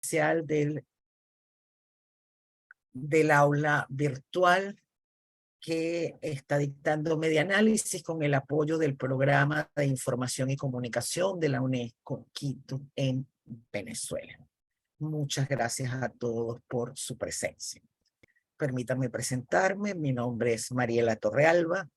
especial del aula virtual que está dictando Medianálisis con el apoyo del Programa de Información y Comunicación de la UNESCO Quito en Venezuela. Muchas gracias a todos por su presencia. Permítanme presentarme, mi nombre es Mariela Torrealba,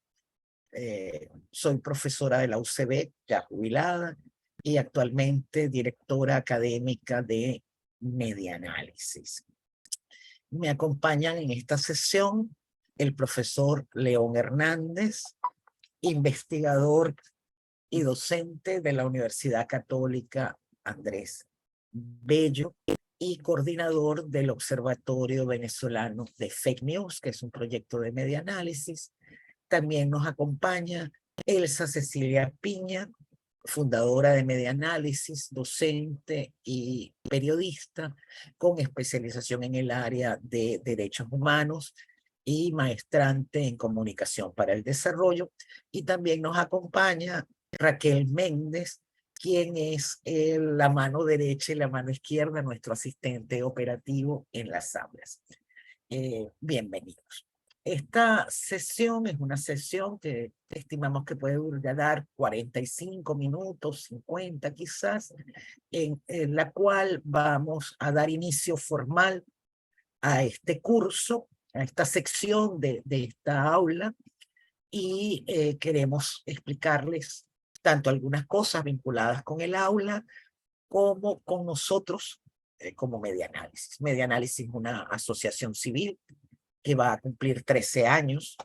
soy profesora de la UCB, ya jubilada, y actualmente directora académica de Medianálisis. Me acompañan en esta sesión el profesor León Hernández, investigador y docente de la Universidad Católica Andrés Bello y coordinador del Observatorio Venezolano de Fake News, que es un proyecto de medianálisis. También nos acompaña Elsa Cecilia Piña, fundadora de Medianálisis, docente y periodista con especialización en el área de derechos humanos y maestrante en comunicación para el desarrollo. Y también nos acompaña Raquel Méndez, quien es la mano derecha y la mano izquierda, nuestro asistente operativo en las aulas. Bienvenidos. Esta sesión es una sesión que estimamos que puede durar 45 minutos, 50 quizás, en la cual vamos a dar inicio formal a este curso, a esta sección de esta aula, y queremos explicarles tanto algunas cosas vinculadas con el aula como con nosotros como Medianálisis. Medianálisis es una asociación civil que va a cumplir 13 años,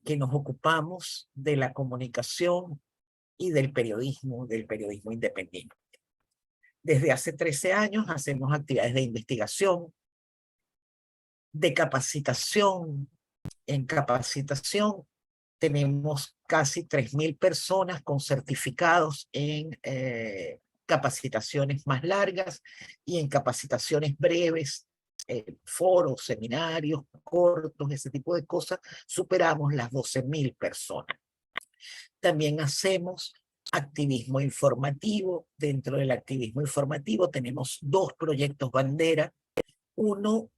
que nos ocupamos de la comunicación y del periodismo independiente. Desde hace 13 años hacemos actividades de investigación, de capacitación. En capacitación tenemos casi 3.000 personas con certificados en capacitaciones más largas y en capacitaciones breves, foros, seminarios cortos, ese tipo de cosas, superamos las 12.000 personas. También hacemos activismo informativo. Dentro del activismo informativo tenemos 2 proyectos bandera. Uno,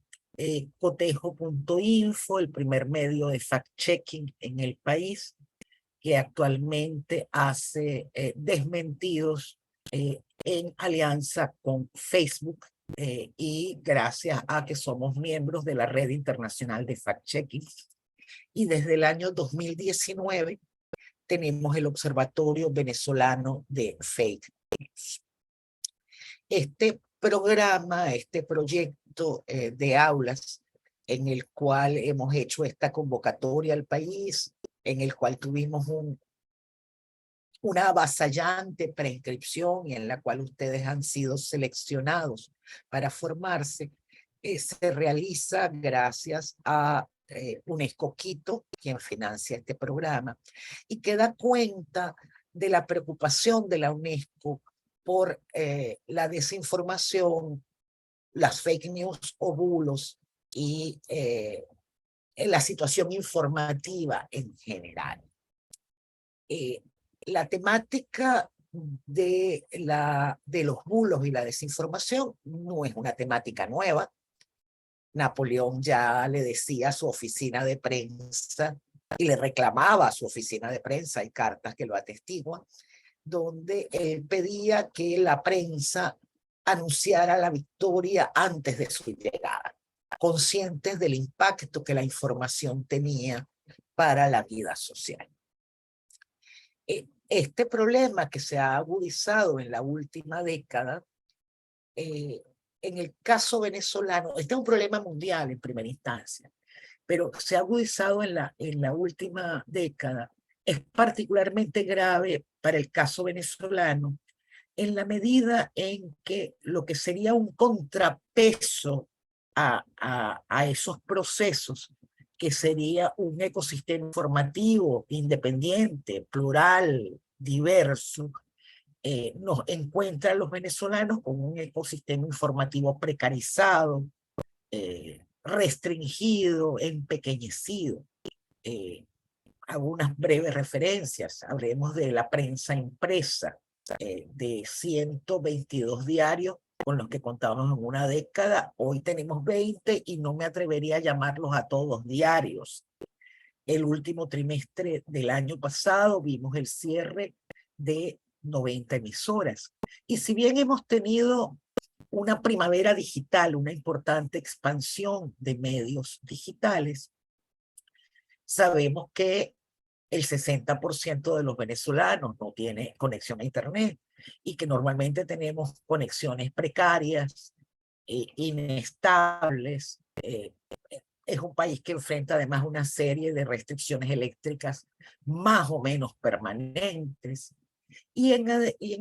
cotejo.info, el primer medio de fact-checking en el país, que actualmente hace desmentidos en alianza con Facebook, y gracias a que somos miembros de la Red Internacional de Fact-Checking. Y desde el año 2019 tenemos el Observatorio Venezolano de Fake News. Este programa, este proyecto de aulas en el cual hemos hecho esta convocatoria al país, en el cual tuvimos una avasallante preinscripción y en la cual ustedes han sido seleccionados para formarse, se realiza gracias a UNESCO Quito, quien financia este programa, y que da cuenta de la preocupación de la UNESCO por la desinformación, las fake news o bulos y la situación informativa en general. La temática de los bulos y la desinformación no es una temática nueva. Napoleón ya le decía a su oficina de prensa y le reclamaba a su oficina de prensa, hay cartas que lo atestiguan, donde él pedía que la prensa anunciara la victoria antes de su llegada, conscientes del impacto que la información tenía para la vida social. Este problema que se ha agudizado en la última década, en el caso venezolano, este es un problema mundial en primera instancia, pero se ha agudizado en la última década, es particularmente grave para el caso venezolano, en la medida en que lo que sería un contrapeso a esos procesos, que sería un ecosistema informativo independiente, plural, diverso, nos encuentra a los venezolanos con un ecosistema informativo precarizado, restringido, empequeñecido. Hago unas breves referencias. Hablemos de la prensa impresa, de 122 diarios, con los que contábamos en una década. Hoy tenemos 20 y no me atrevería a llamarlos a todos diarios. El último trimestre del año pasado vimos el cierre de 90 emisoras. Y si bien hemos tenido una primavera digital, una importante expansión de medios digitales, sabemos que el 60% de los venezolanos no tiene conexión a Internet y que normalmente tenemos conexiones precarias, inestables. Es un país que enfrenta además una serie de restricciones eléctricas más o menos permanentes y en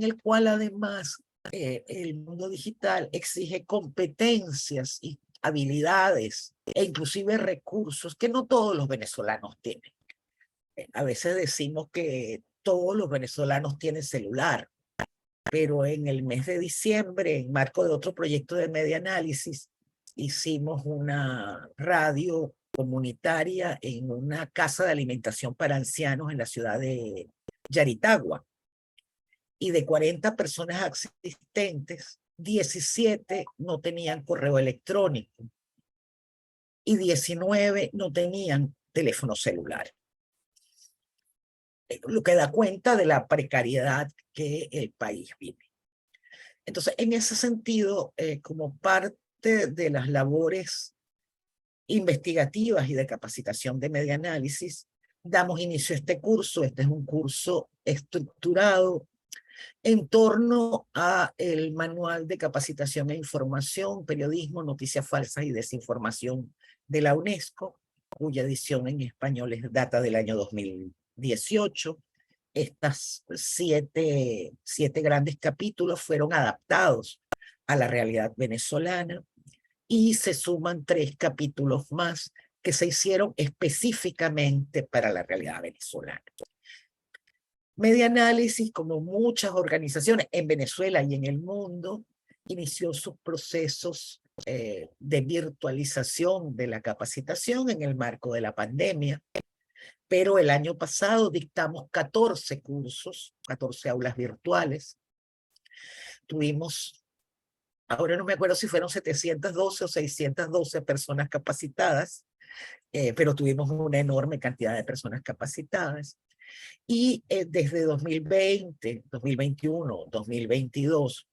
el cual además el mundo digital exige competencias y habilidades e inclusive recursos que no todos los venezolanos tienen. A veces decimos que todos los venezolanos tienen celular, pero en el mes de diciembre, en marco de otro proyecto de media análisis, hicimos una radio comunitaria en una casa de alimentación para ancianos en la ciudad de Yaritagua. Y de 40 personas asistentes, 17 no tenían correo electrónico y 19 no tenían teléfono celular. Lo que da cuenta de la precariedad que el país vive. Entonces, en ese sentido, como parte de las labores investigativas y de capacitación de media análisis, damos inicio a este curso. Este es un curso estructurado en torno a el Manual de Capacitación e Información, Periodismo, Noticias Falsas y Desinformación de la UNESCO, cuya edición en español es data del año 2018. Estas siete grandes capítulos fueron adaptados a la realidad venezolana y se suman 3 capítulos más que se hicieron específicamente para la realidad venezolana. Media Análisis, como muchas organizaciones en Venezuela y en el mundo, inició sus procesos de virtualización de la capacitación en el marco de la pandemia, pero el año pasado dictamos 14 cursos, 14 aulas virtuales. Tuvimos, ahora no me acuerdo si fueron 712 o 612 personas capacitadas, pero tuvimos una enorme cantidad de personas capacitadas. Y desde 2020, 2021, 2022,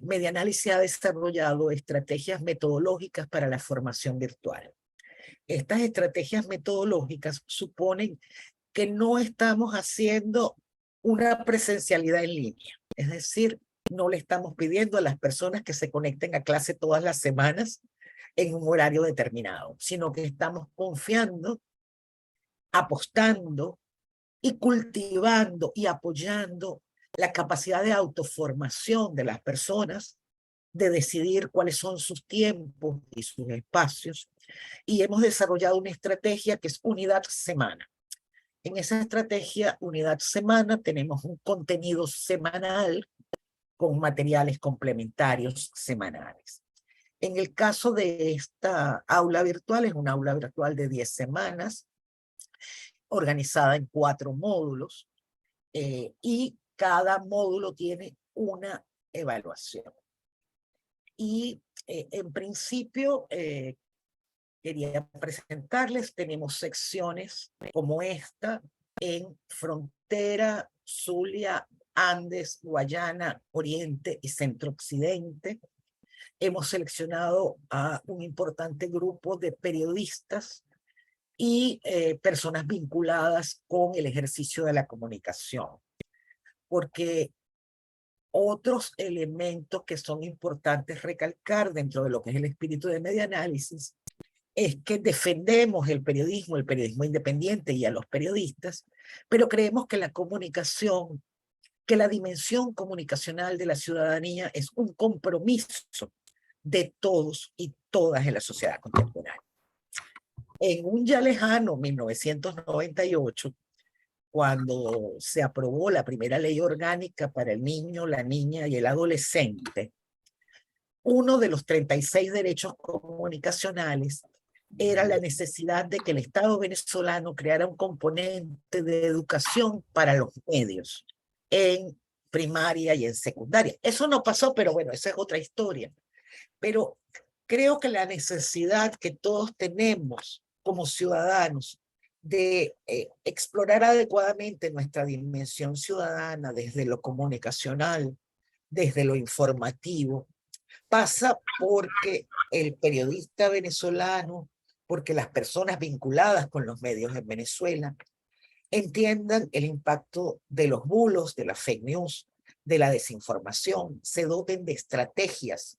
Media Análisis ha desarrollado estrategias metodológicas para la formación virtual. Estas estrategias metodológicas suponen que no estamos haciendo una presencialidad en línea. Es decir, no le estamos pidiendo a las personas que se conecten a clase todas las semanas en un horario determinado, sino que estamos confiando, apostando y cultivando y apoyando la capacidad de autoformación de las personas, de decidir cuáles son sus tiempos y sus espacios. Y hemos desarrollado una estrategia que es Unidad Semana. En esa estrategia, Unidad Semana, tenemos un contenido semanal con materiales complementarios semanales. En el caso de esta aula virtual, es una aula virtual de 10 semanas, organizada en 4 módulos, y cada módulo tiene una evaluación. Y en principio, quería presentarles, tenemos secciones como esta en Frontera, Zulia, Andes, Guayana, Oriente y Centro Occidente. Hemos seleccionado a un importante grupo de periodistas y personas vinculadas con el ejercicio de la comunicación, porque otros elementos que son importantes recalcar dentro de lo que es el espíritu de Media Análisis es que defendemos el periodismo independiente y a los periodistas, pero creemos que la comunicación, que la dimensión comunicacional de la ciudadanía es un compromiso de todos y todas en la sociedad contemporánea. En un ya lejano 1998, cuando se aprobó la primera ley orgánica para el niño, la niña y el adolescente, uno de los 36 derechos comunicacionales era la necesidad de que el Estado venezolano creara un componente de educación para los medios en primaria y en secundaria. Eso no pasó, pero bueno, esa es otra historia. Pero creo que la necesidad que todos tenemos como ciudadanos de explorar adecuadamente nuestra dimensión ciudadana desde lo comunicacional, desde lo informativo, pasa porque el periodista venezolano, porque las personas vinculadas con los medios en Venezuela entiendan el impacto de los bulos, de las fake news, de la desinformación, se doten de estrategias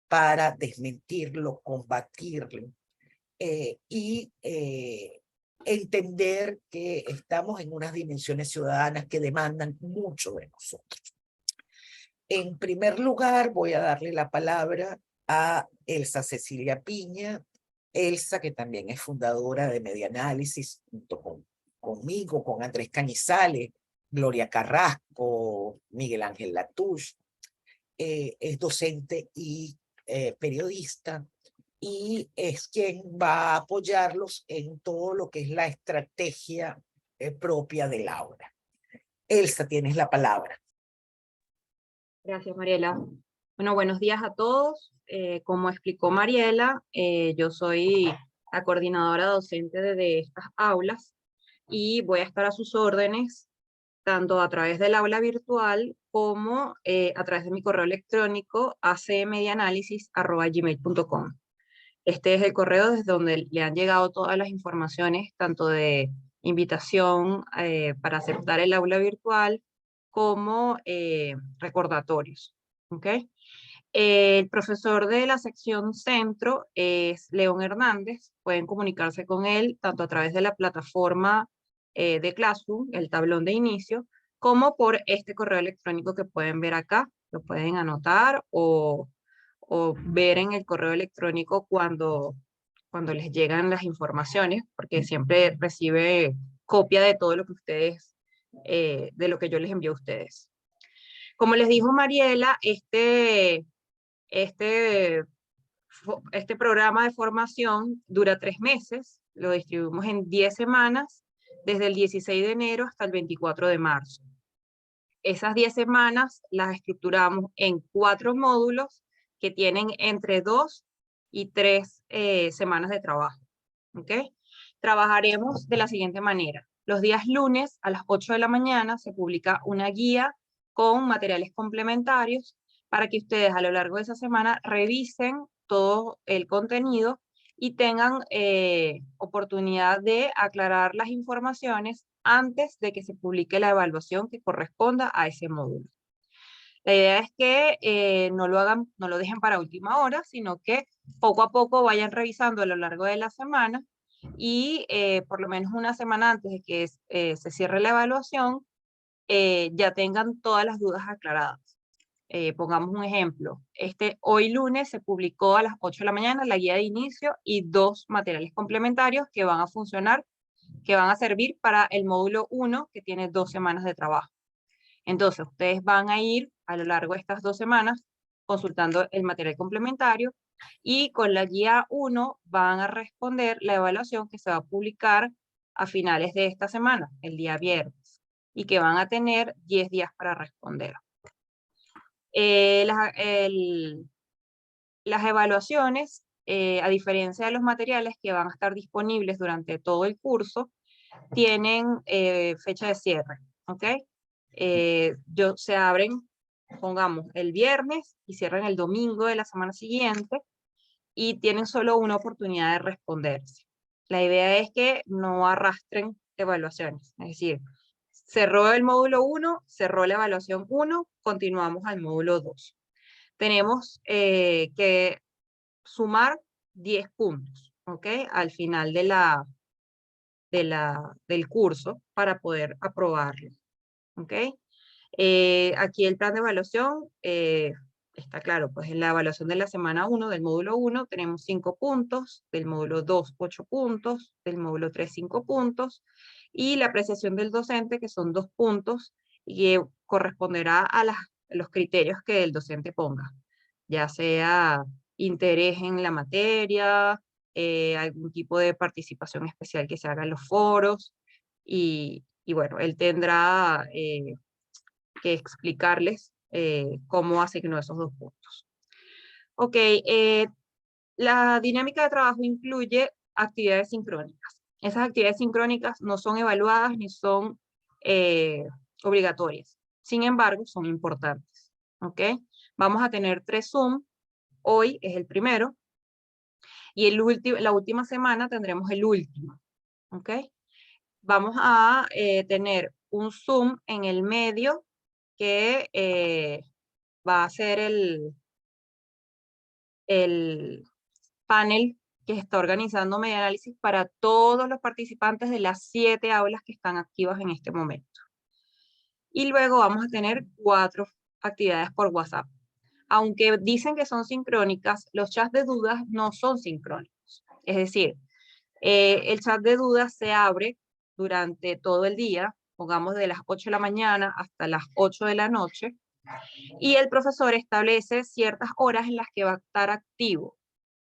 para desmentirlo, combatirlo y entender que estamos en unas dimensiones ciudadanas que demandan mucho de nosotros. En primer lugar, voy a darle la palabra a Elsa Cecilia Piña. Elsa, que también es fundadora de Medianálisis, junto conmigo, con Andrés Cañizales, Gloria Carrasco, Miguel Ángel Latouche, es docente y periodista, y es quien va a apoyarlos en todo lo que es la estrategia propia del aula. Elsa, tienes la palabra. Gracias, Mariela. Bueno, buenos días a todos. Como explicó Mariela, yo soy la coordinadora docente de estas aulas y voy a estar a sus órdenes tanto a través del aula virtual como a través de mi correo electrónico acmedianálisis@gmail.com. Este es el correo desde donde le han llegado todas las informaciones, tanto de invitación para aceptar el aula virtual como recordatorios. ¿Okay? El profesor de la sección centro es León Hernández. Pueden comunicarse con él tanto a través de la plataforma de Classroom, el tablón de inicio, como por este correo electrónico que pueden ver acá. Lo pueden anotar o ver en el correo electrónico cuando les llegan las informaciones, porque siempre recibe copia de todo lo que ustedes, de lo que yo les envío a ustedes. Como les dijo Mariela, este programa de formación dura 3 meses, lo distribuimos en 10 semanas, desde el 16 de enero hasta el 24 de marzo. Esas 10 semanas las estructuramos en 4 módulos que tienen entre 2 y 3 semanas de trabajo. ¿Okay? Trabajaremos de la siguiente manera. Los días lunes a las 8 de la mañana se publica una guía con materiales complementarios para que ustedes a lo largo de esa semana revisen todo el contenido y tengan oportunidad de aclarar las informaciones antes de que se publique la evaluación que corresponda a ese módulo. La idea es que no lo dejen para última hora, sino que poco a poco vayan revisando a lo largo de la semana y por lo menos una semana antes de que se cierre la evaluación, ya tengan todas las dudas aclaradas. Pongamos un ejemplo. Hoy lunes se publicó a las 8 de la mañana la guía de inicio y 2 materiales complementarios que van a funcionar, que van a servir para el módulo 1, que tiene 2 semanas de trabajo. Entonces, ustedes van a ir a lo largo de estas 2 semanas consultando el material complementario y con la guía 1 van a responder la evaluación que se va a publicar a finales de esta semana, el día viernes, y que van a tener 10 días para responder. Las evaluaciones, a diferencia de los materiales que van a estar disponibles durante todo el curso, tienen fecha de cierre, ¿ok? Se abren, pongamos, el viernes y cierran el domingo de la semana siguiente y tienen solo una oportunidad de responderse. La idea es que no arrastren evaluaciones, es decir, cerró el módulo 1, cerró la evaluación 1, continuamos al módulo 2. Tenemos que sumar 10 puntos, ¿ok? Al final del curso para poder aprobarlo, ¿ok? Aquí el plan de evaluación está claro, pues en la evaluación de la semana 1 del módulo 1 tenemos 5 puntos, del módulo 2 8 puntos, del módulo 3 5 puntos, y la apreciación del docente que son 2 puntos y corresponderá a los criterios que el docente ponga, ya sea interés en la materia, algún tipo de participación especial que se haga en los foros, y bueno, él tendrá explicarles cómo asignó esos 2 puntos. Ok, la dinámica de trabajo incluye actividades sincrónicas. Esas actividades sincrónicas no son evaluadas ni son obligatorias. Sin embargo, son importantes. ¿Ok? Vamos a tener 3 Zoom. Hoy es el primero. Y la última semana tendremos el último. ¿Ok? Vamos a tener un Zoom en el medio que va a ser el panel que está organizando Medianálisis para todos los participantes de las 7 aulas que están activas en este momento. Y luego vamos a tener 4 actividades por WhatsApp. Aunque dicen que son sincrónicas, los chats de dudas no son sincrónicos. Es decir, el chat de dudas se abre durante todo el día, pongamos de las 8 de la mañana hasta las 8 de la noche, y el profesor establece ciertas horas en las que va a estar activo.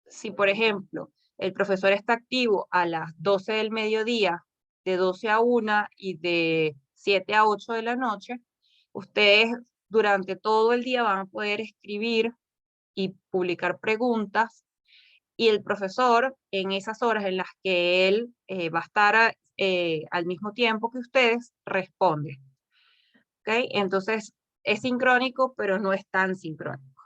Si, por ejemplo, el profesor está activo a las 12 del mediodía, de 12 a 1 y de 7 a 8 de la noche, ustedes durante todo el día van a poder escribir y publicar preguntas, y el profesor en esas horas en las que él va a estar al mismo tiempo que ustedes, responde. ¿Okay? Entonces, es sincrónico, pero no es tan sincrónico.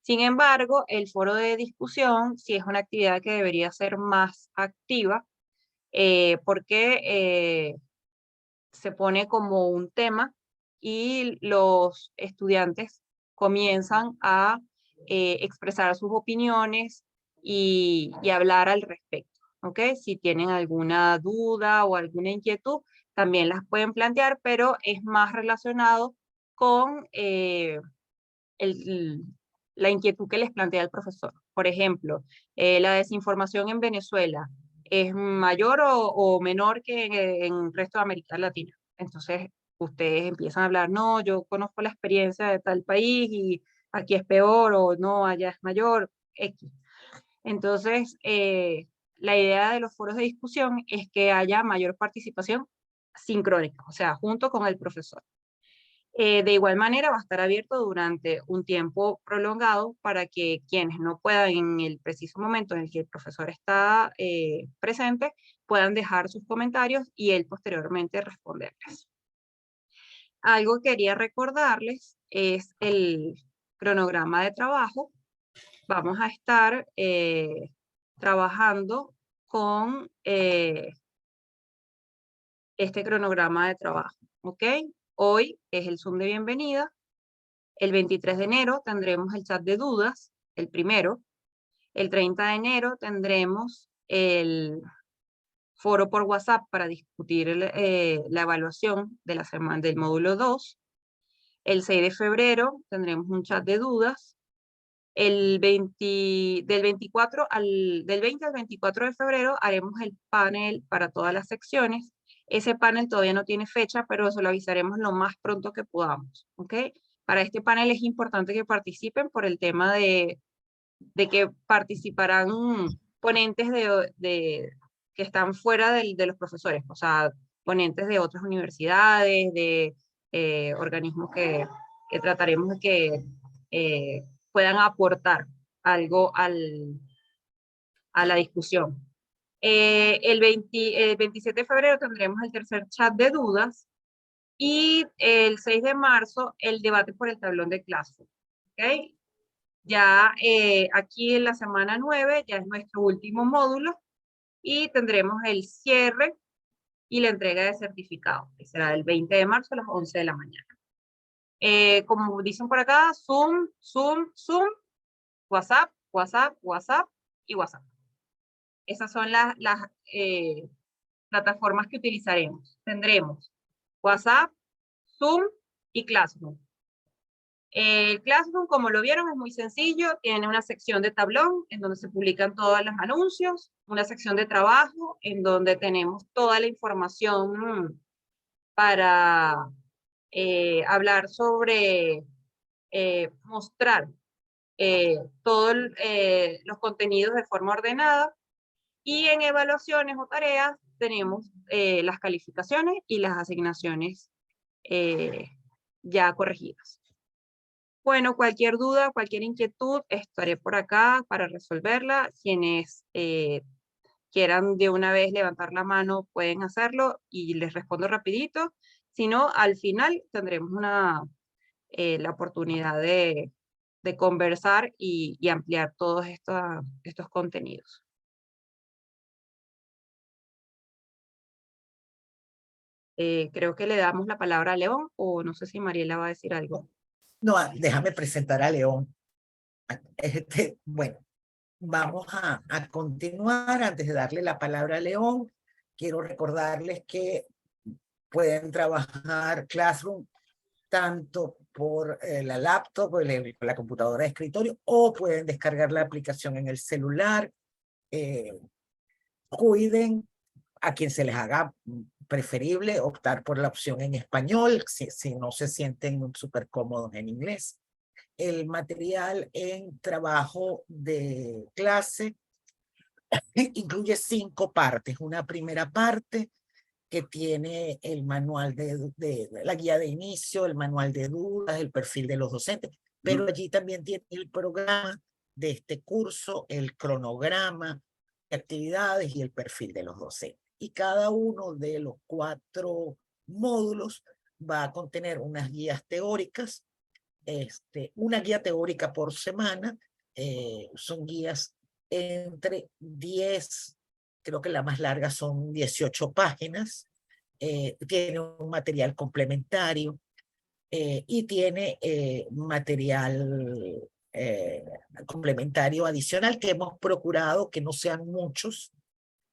Sin embargo, el foro de discusión sí es una actividad que debería ser más activa, porque se pone como un tema y los estudiantes comienzan a expresar sus opiniones y hablar al respecto. ¿Ok? Si tienen alguna duda o alguna inquietud, también las pueden plantear, pero es más relacionado con la inquietud que les plantea el profesor. Por ejemplo, la desinformación en Venezuela es mayor o menor que en el resto de América Latina. Entonces, ustedes empiezan a hablar, no, yo conozco la experiencia de tal país y aquí es peor, o no, allá es mayor, X. Entonces, la idea de los foros de discusión es que haya mayor participación sincrónica, o sea, junto con el profesor. De igual manera va a estar abierto durante un tiempo prolongado para que quienes no puedan en el preciso momento en el que el profesor está presente puedan dejar sus comentarios y él posteriormente responderles. Algo que quería recordarles es el cronograma de trabajo. Vamos a estar trabajando con este cronograma de trabajo, ¿ok? Hoy es el Zoom de bienvenida. El 23 de enero tendremos el chat de dudas, el primero. El 30 de enero tendremos el foro por WhatsApp para discutir la evaluación de la semana del módulo 2. El 6 de febrero tendremos un chat de dudas. Del 20 al 24 de febrero haremos el panel para todas las secciones. Ese panel todavía no tiene fecha, pero se lo avisaremos lo más pronto que podamos. ¿Ok? Para este panel es importante que participen por el tema de que participarán ponentes que están fuera de los profesores, o sea, ponentes de otras universidades, de organismos que trataremos de que puedan aportar algo a la discusión. El 27 de febrero tendremos el tercer chat de dudas y el 6 de marzo el debate por el tablón de Classroom. ¿Okay? Ya aquí en la semana 9 ya es nuestro último módulo y tendremos el cierre y la entrega de certificado, que será el 20 de marzo a las 11 de la mañana. Como dicen por acá, Zoom, Zoom, Zoom, WhatsApp, WhatsApp, WhatsApp y WhatsApp. Esas son las plataformas que utilizaremos. Tendremos WhatsApp, Zoom y Classroom. El Classroom, como lo vieron, es muy sencillo. Tiene una sección de tablón en donde se publican todos los anuncios, una sección de trabajo en donde tenemos toda la información para hablar sobre, mostrar todos los contenidos de forma ordenada. Y en evaluaciones o tareas tenemos las calificaciones y las asignaciones ya corregidas. Bueno, cualquier duda, cualquier inquietud, estaré por acá para resolverla. Quienes quieran de una vez levantar la mano pueden hacerlo y les respondo rapidito. Si no, al final tendremos la oportunidad de conversar y ampliar todos estos contenidos. Creo que le damos la palabra a León, o no sé si Mariela va a decir algo. No, déjame presentar a León. Bueno, vamos a continuar. Antes de darle la palabra a León, quiero recordarles que pueden trabajar Classroom tanto por la laptop, la computadora de escritorio, o pueden descargar la aplicación en el celular. Cuiden a quien se les haga preferible optar por la opción en español, si no se sienten súper cómodos en inglés. El material en trabajo de clase incluye 5 partes. Una primera parte que tiene el manual de la guía de inicio, el manual de dudas, el perfil de los docentes, pero allí también tiene el programa de este curso, el cronograma de actividades y el perfil de los docentes. Y cada uno de los 4 módulos va a contener unas guías teóricas, una guía teórica por semana. Son guías entre 10, creo que la más larga son 18 páginas, tiene un material complementario y tiene material complementario adicional que hemos procurado que no sean muchos,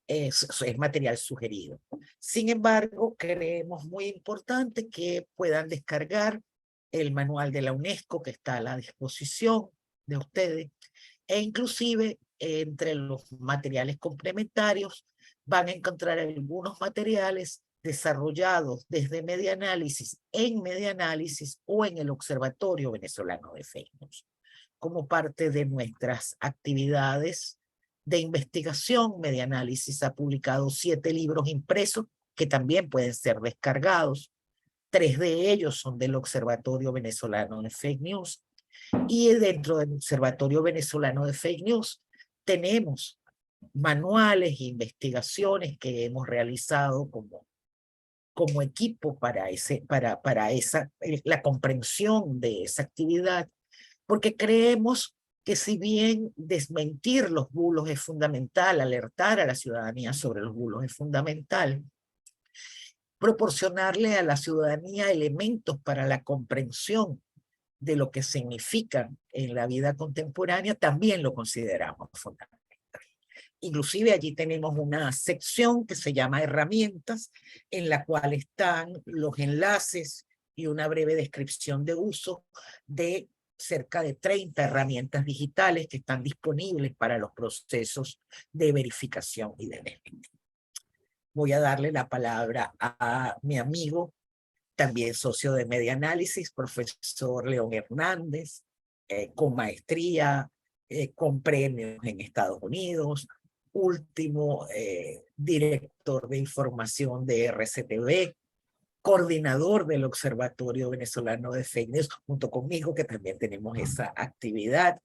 es material sugerido. Sin embargo, creemos muy importante que puedan descargar el manual de la UNESCO que está a la disposición de ustedes, e inclusive entre los materiales complementarios van a encontrar algunos materiales desarrollados desde Medianálisis, en Medianálisis o en el Observatorio Venezolano de Fake News, como parte de nuestras actividades de investigación. Medianálisis ha publicado 7 libros impresos que también pueden ser descargados. 3 de ellos son del Observatorio Venezolano de Fake News. Y dentro del Observatorio Venezolano de Fake News tenemos manuales e investigaciones que hemos realizado como equipo para la comprensión de esa actividad, porque creemos que si bien desmentir los bulos es fundamental, alertar a la ciudadanía sobre los bulos es fundamental, proporcionarle a la ciudadanía elementos para la comprensión de lo que significan en la vida contemporánea también lo consideramos fundamental. Inclusive allí tenemos una sección que se llama herramientas, en la cual están los enlaces y una breve descripción de uso de cerca de 30 herramientas digitales que están disponibles para los procesos de verificación y de desmentir. Voy a darle la palabra a mi amigo, también socio de Medianálisis, profesor León Hernández, con maestría, con premios en Estados Unidos, último director de información de RCTV, coordinador del Observatorio Venezolano de Fake News, junto conmigo, que también tenemos esa actividad,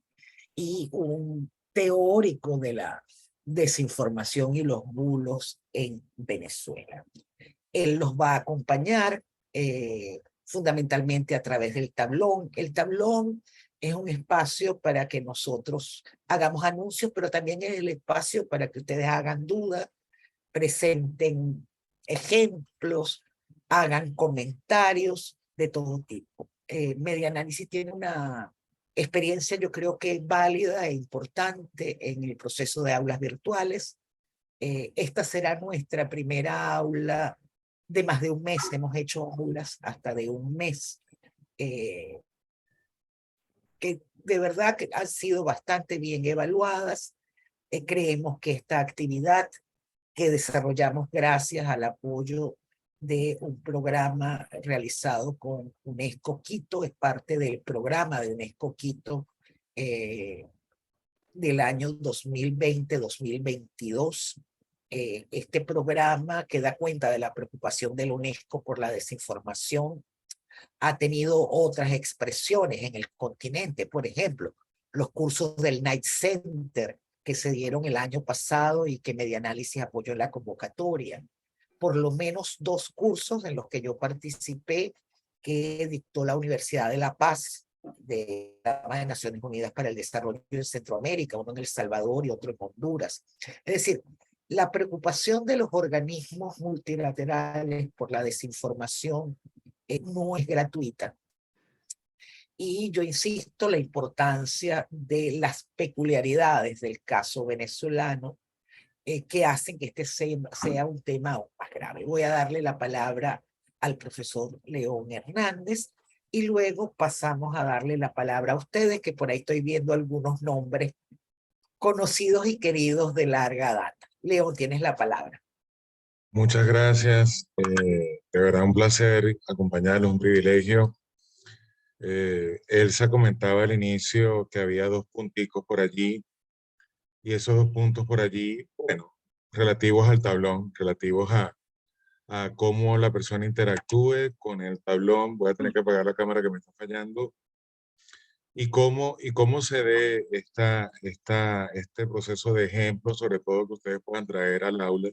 y un teórico de la desinformación y los bulos en Venezuela. Él nos va a acompañar fundamentalmente a través del tablón. El tablón es un espacio para que nosotros hagamos anuncios, pero también es el espacio para que ustedes hagan dudas, presenten ejemplos, hagan comentarios de todo tipo. Medianálisis tiene una experiencia, yo creo que válida e importante en el proceso de aulas virtuales. Esta será nuestra primera aula de más de un mes. Hemos hecho aulas hasta de un mes, que de verdad que han sido bastante bien evaluadas. Creemos que esta actividad que desarrollamos gracias al apoyo de un programa realizado con UNESCO Quito, es parte del programa de UNESCO Quito del año 2020-2022. Este programa que da cuenta de la preocupación de la UNESCO por la desinformación ha tenido otras expresiones en el continente. Por ejemplo, los cursos del Night Center que se dieron el año pasado y que Medianálisis apoyó en la convocatoria. Por lo menos 2 cursos en los que yo participé que dictó la Universidad de La Paz, de las Naciones Unidas para el Desarrollo en Centroamérica, uno en El Salvador y otro en Honduras. Es decir, la preocupación de los organismos multilaterales por la desinformación no es gratuita. Y yo insisto, la importancia de las peculiaridades del caso venezolano que hacen que este sea un tema aún más grave. Voy a darle la palabra al profesor León Hernández y luego pasamos a darle la palabra a ustedes, que por ahí estoy viendo algunos nombres conocidos y queridos de larga data. León, tienes la palabra. Muchas gracias. De verdad un placer acompañarlos, un privilegio. Elsa comentaba al inicio que había 2 punticos por allí y esos 2 puntos por allí, bueno, relativos al tablón, relativos a cómo la persona interactúe con el tablón. Voy a tener que apagar la cámara que me está fallando. Y cómo se dé este proceso de ejemplo, sobre todo que ustedes puedan traer al aula.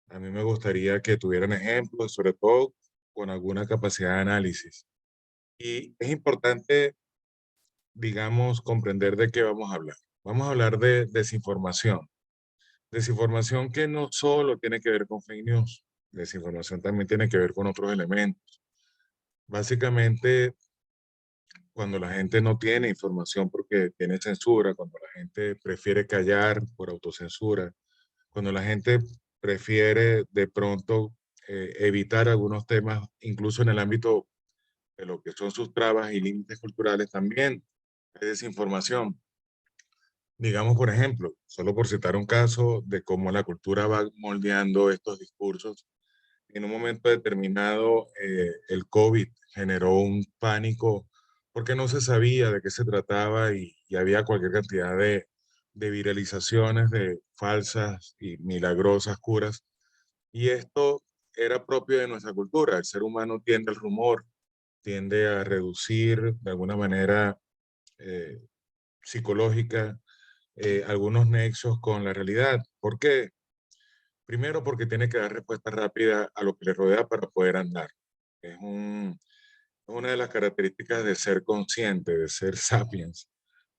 A mí me gustaría que tuvieran ejemplos, sobre todo con alguna capacidad de análisis. Y es importante, digamos, comprender de qué vamos a hablar. Vamos a hablar de desinformación. Desinformación que no solo tiene que ver con fake news, desinformación también tiene que ver con otros elementos. Básicamente, cuando la gente no tiene información porque tiene censura, cuando la gente prefiere callar por autocensura, cuando la gente prefiere de pronto evitar algunos temas, incluso en el ámbito de lo que son sus trabas y límites culturales, también hay desinformación. Digamos, por ejemplo, solo por citar un caso de cómo la cultura va moldeando estos discursos. En un momento determinado, el COVID generó un pánico porque no se sabía de qué se trataba y había cualquier cantidad de viralizaciones de falsas y milagrosas curas. Y esto era propio de nuestra cultura. El ser humano tiende al rumor, tiende a reducir de alguna manera eh, psicológica algunos nexos con la realidad. ¿Por qué? Primero porque tiene que dar respuesta rápida a lo que le rodea para poder andar. Es una de las características de ser consciente, de ser sapiens.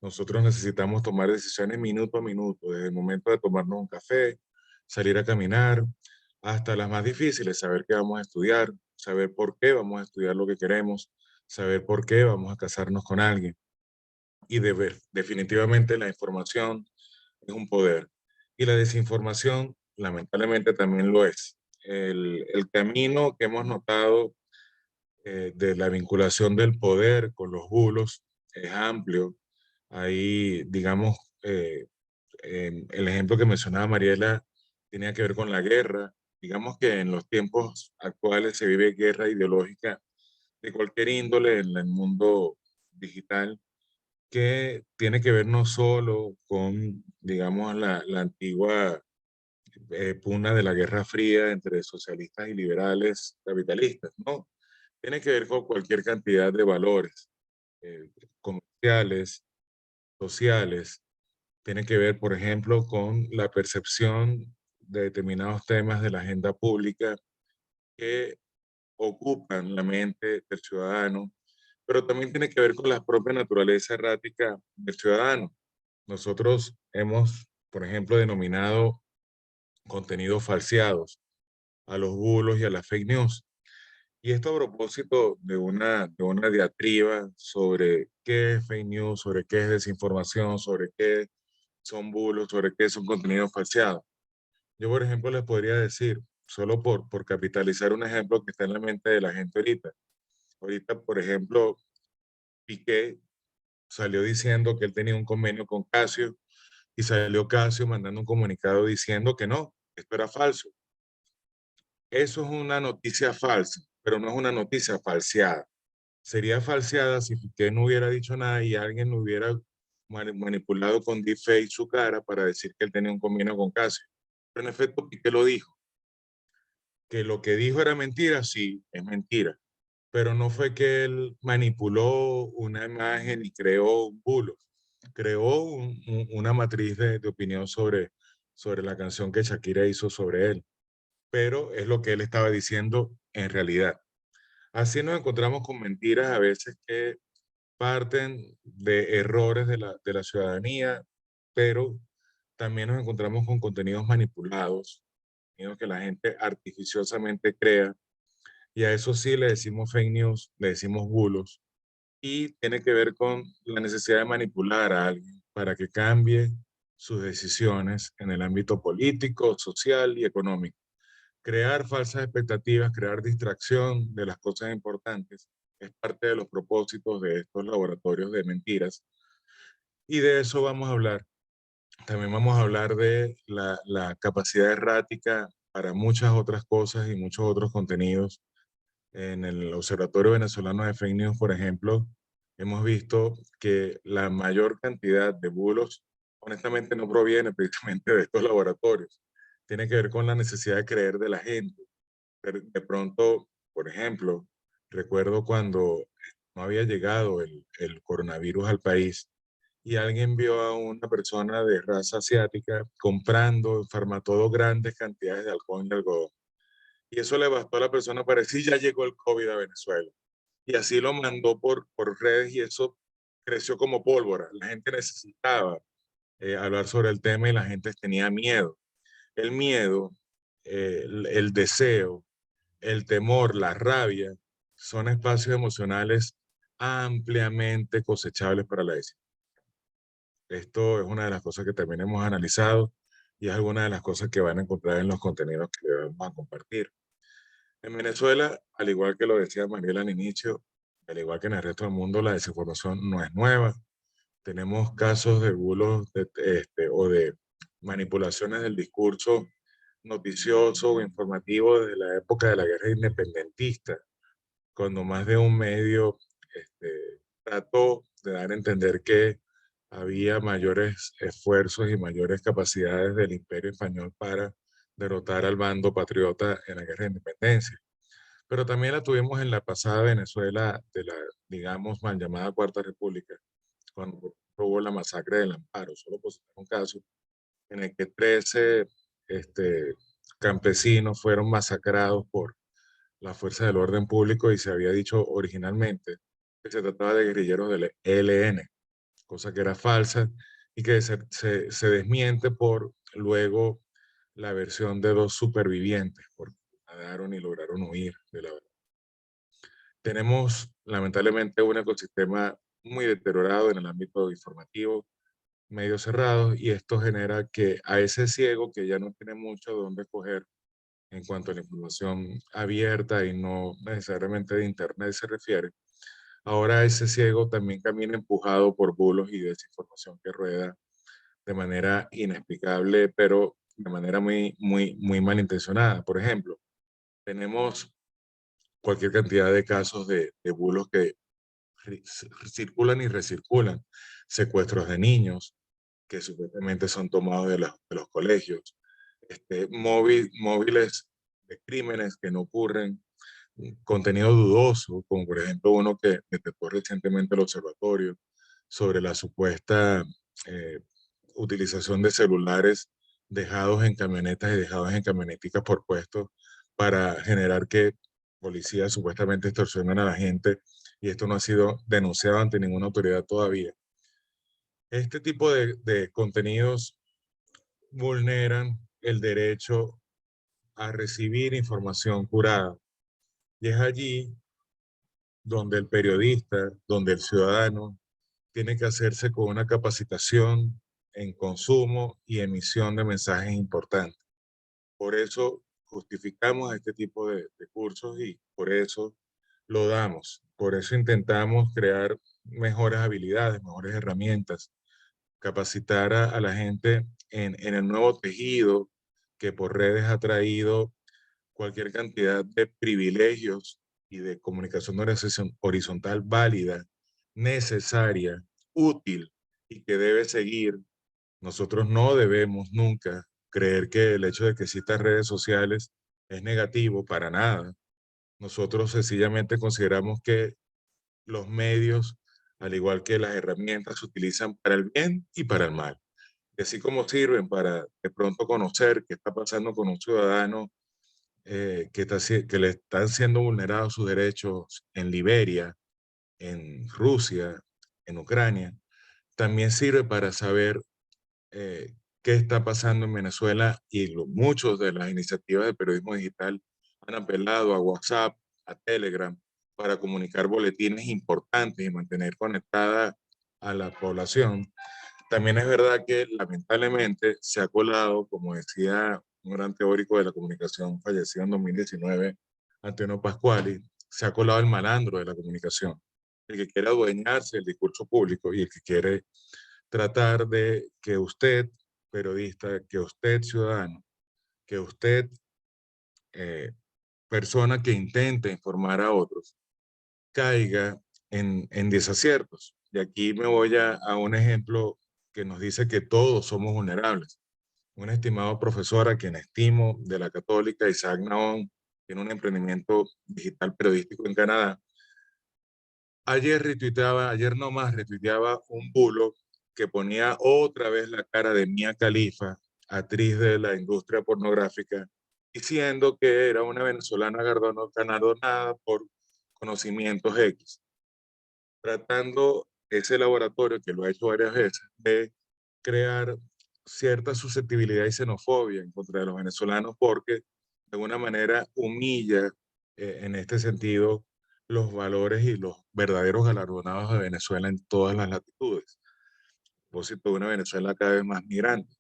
Nosotros necesitamos tomar decisiones minuto a minuto, desde el momento de tomarnos un café, salir a caminar, hasta las más difíciles, saber qué vamos a estudiar, saber por qué vamos a estudiar lo que queremos, saber por qué vamos a casarnos con alguien. Y definitivamente la información es un poder. Y la desinformación, lamentablemente, también lo es. El camino que hemos notado de la vinculación del poder con los bulos es amplio. Ahí, digamos, el ejemplo que mencionaba Mariela tenía que ver con la guerra. Digamos que en los tiempos actuales se vive guerra ideológica de cualquier índole en el mundo digital que tiene que ver no solo con, digamos, la antigua pugna de la Guerra Fría entre socialistas y liberales capitalistas, ¿no? Tiene que ver con cualquier cantidad de valores eh, comerciales, sociales. Tiene que ver, por ejemplo, con la percepción de determinados temas de la agenda pública que ocupan la mente del ciudadano, pero también tiene que ver con la propia naturaleza errática del ciudadano. Nosotros hemos, por ejemplo, denominado contenidos falseados a los bulos y a las fake news. Y esto a propósito de una diatriba sobre qué es fake news, sobre qué es desinformación, sobre qué son bulos, sobre qué son contenidos falseados. Yo, por ejemplo, les podría decir, solo por capitalizar un ejemplo que está en la mente de la gente ahorita. Ahorita, por ejemplo, Piqué salió diciendo que él tenía un convenio con Casio y salió Casio mandando un comunicado diciendo que no, esto era falso. Eso es una noticia falsa, pero no es una noticia falseada. Sería falseada si Piqué no hubiera dicho nada y alguien lo hubiera manipulado con deepfake su cara para decir que él tenía un convenio con Casio. Pero en efecto, Piqué lo dijo. Que lo que dijo era mentira, sí, es mentira. pero no fue que él manipuló una imagen y creó bulos. Creó una matriz de opinión sobre la canción que Shakira hizo sobre él, pero es lo que él estaba diciendo en realidad. Así nos encontramos con mentiras a veces que parten de errores de la ciudadanía, pero también nos encontramos con contenidos manipulados, contenidos que la gente artificiosamente crea, y a eso sí le decimos fake news, le decimos bulos, y tiene que ver con la necesidad de manipular a alguien para que cambie sus decisiones en el ámbito político, social y económico. Crear falsas expectativas, crear distracción de las cosas importantes, es parte de los propósitos de estos laboratorios de mentiras. Y de eso vamos a hablar. También vamos a hablar de la capacidad errática para muchas otras cosas y muchos otros contenidos. En el Observatorio Venezolano de Fake News, por ejemplo, hemos visto que la mayor cantidad de bulos, honestamente, no proviene precisamente de estos laboratorios. Tiene que ver con la necesidad de creer de la gente. De pronto, por ejemplo, recuerdo cuando no había llegado el coronavirus al país y alguien vio a una persona de raza asiática comprando en Farmatodo grandes cantidades de alcohol y algodón. Y eso le bastó a la persona para decir, ya llegó el COVID a Venezuela. Y así lo mandó por redes y eso creció como pólvora. La gente necesitaba hablar sobre el tema y la gente tenía miedo. El miedo, el deseo, el temor, la rabia, son espacios emocionales ampliamente cosechables para la decisión. Esto es una de las cosas que también hemos analizado y es alguna de las cosas que van a encontrar en los contenidos que le vamos a compartir. En Venezuela, al igual que lo decía Mariela al inicio, al igual que en el resto del mundo, la desinformación no es nueva. Tenemos casos de bulos o de manipulaciones del discurso noticioso o informativo desde la época de la guerra independentista, cuando más de un medio trató de dar a entender que había mayores esfuerzos y mayores capacidades del Imperio Español para derrotar al bando patriota en la guerra de independencia. Pero también la tuvimos en la pasada Venezuela de la, digamos, mal llamada Cuarta República, cuando hubo la masacre del Amparo, solo por citar un caso, en el que 13 campesinos fueron masacrados por la fuerza del orden público y se había dicho originalmente que se trataba de guerrilleros del ELN, cosa que era falsa y que se desmiente por luego la versión de dos supervivientes, porque nadaron y lograron huir de la verdad. Tenemos lamentablemente un ecosistema muy deteriorado en el ámbito informativo, medios cerrados, y esto genera que a ese ciego que ya no tiene mucho donde coger en cuanto a la información abierta y no necesariamente de Internet se refiere, ahora ese ciego también camina empujado por bulos y desinformación que rueda de manera inexplicable, pero de manera muy malintencionada. Por ejemplo, tenemos cualquier cantidad de casos de bulos que circulan y recirculan, secuestros de niños que supuestamente son tomados de los colegios, móviles de crímenes que no ocurren, contenido dudoso, como por ejemplo uno que detectó recientemente el observatorio sobre la supuesta eh, utilización de celulares dejados en camionetas y dejados en camioneticas por puestos para generar que policías supuestamente extorsionan a la gente, y esto no ha sido denunciado ante ninguna autoridad todavía. Este tipo de contenidos vulneran el derecho a recibir información curada, y es allí donde el periodista, donde el ciudadano tiene que hacerse con una capacitación en consumo y emisión de mensajes importantes. Por eso justificamos este tipo de cursos y por eso lo damos. Por eso intentamos crear mejores habilidades, mejores herramientas, capacitar a la gente en el nuevo tejido que por redes ha traído cualquier cantidad de privilegios y de comunicación de organización horizontal válida, necesaria, útil y que debe seguir. Nosotros no debemos nunca creer que el hecho de que existan redes sociales es negativo para nada. Nosotros sencillamente consideramos que los medios, al igual que las herramientas, se utilizan para el bien y para el mal. Y así como sirven para de pronto conocer qué está pasando con un ciudadano que le están siendo vulnerados sus derechos en Liberia, en Rusia, en Ucrania, también sirve para saber qué está pasando en Venezuela y muchos de las iniciativas de periodismo digital han apelado a WhatsApp, a Telegram, para comunicar boletines importantes y mantener conectada a la población. También es verdad que lamentablemente se ha colado, como decía un gran teórico de la comunicación fallecido en 2019, Antonio Pasquali, se ha colado el malandro de la comunicación, el que quiere adueñarse del discurso público y el que quiere tratar de que usted, periodista, que usted, ciudadano, que usted, eh, persona que intente informar a otros, caiga en desaciertos. Y aquí me voy a un ejemplo que nos dice que todos somos vulnerables. Un estimado profesor a quien estimo de la Católica, Isaac Naón, tiene un emprendimiento digital periodístico en Canadá. Ayer nomás retuiteaba un bulo que ponía otra vez la cara de Mia Khalifa, actriz de la industria pornográfica, diciendo que era una venezolana galardonada por conocimientos X, tratando ese laboratorio, que lo ha hecho varias veces, de crear cierta susceptibilidad y xenofobia en contra de los venezolanos porque de alguna manera humilla en este sentido los valores y los verdaderos galardonados de Venezuela en todas las latitudes. A propósito de una Venezuela cada vez más migrante.